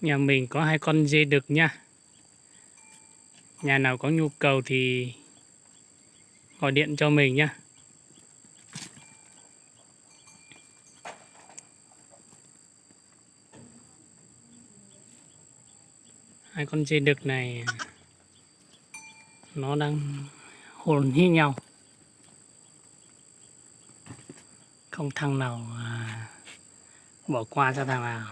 Nhà mình có 2 con dê đực nha. Nhà nào có nhu cầu thì gọi điện cho mình nha. Hai con dê đực này nó đang hôn hít nhau, không thằng nào bỏ qua cho thằng nào.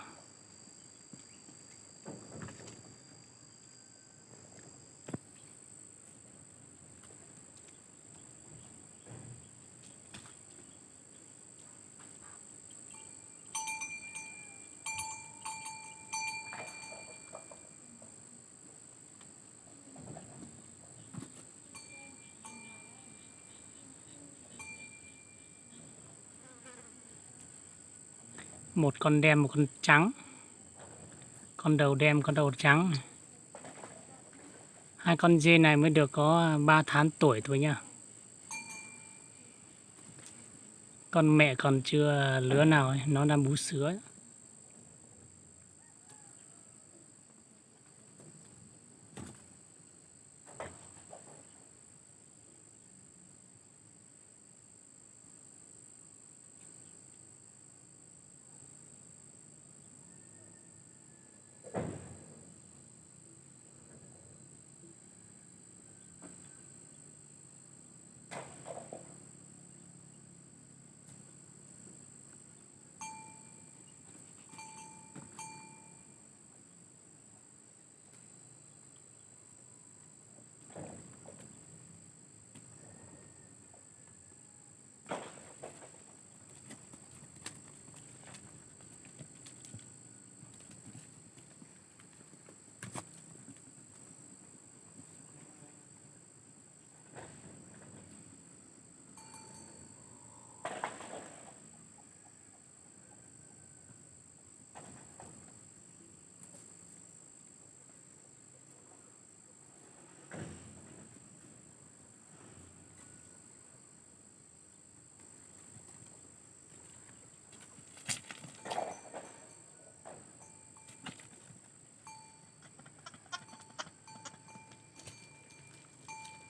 Một con đen, một con trắng. Con đầu đen, con đầu trắng. Hai con dê này mới được có 3 tháng tuổi thôi nha. Con mẹ còn chưa lứa nào ấy, nó đang bú sữa ấy.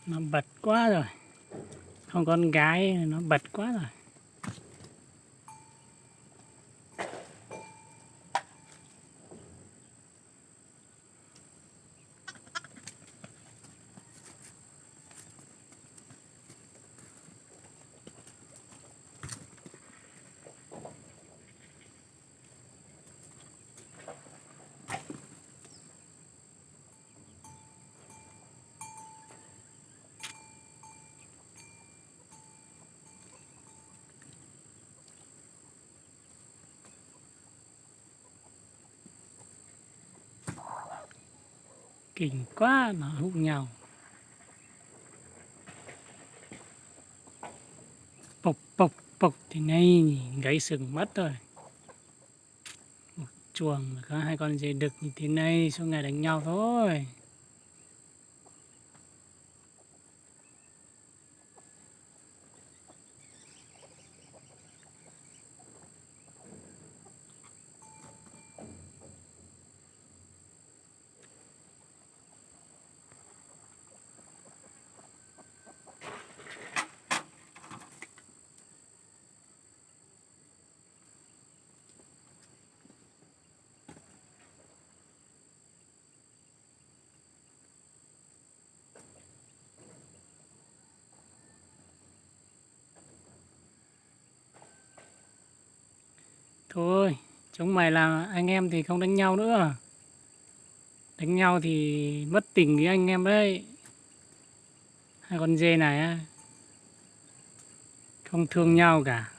Nó bật quá rồi. Không con gái nó bật quá rồi. Kinh quá, nó hút nhau. Bộc bộc bộc thì nay gãy sừng mất rồi. Một chuồng có 2 con dê đực như thế này, suốt ngày đánh nhau thôi. Thôi, chúng mày là anh em thì không đánh nhau nữa. Đánh nhau thì mất tình với anh em đấy. 2 con dê này á, không thương nhau cả.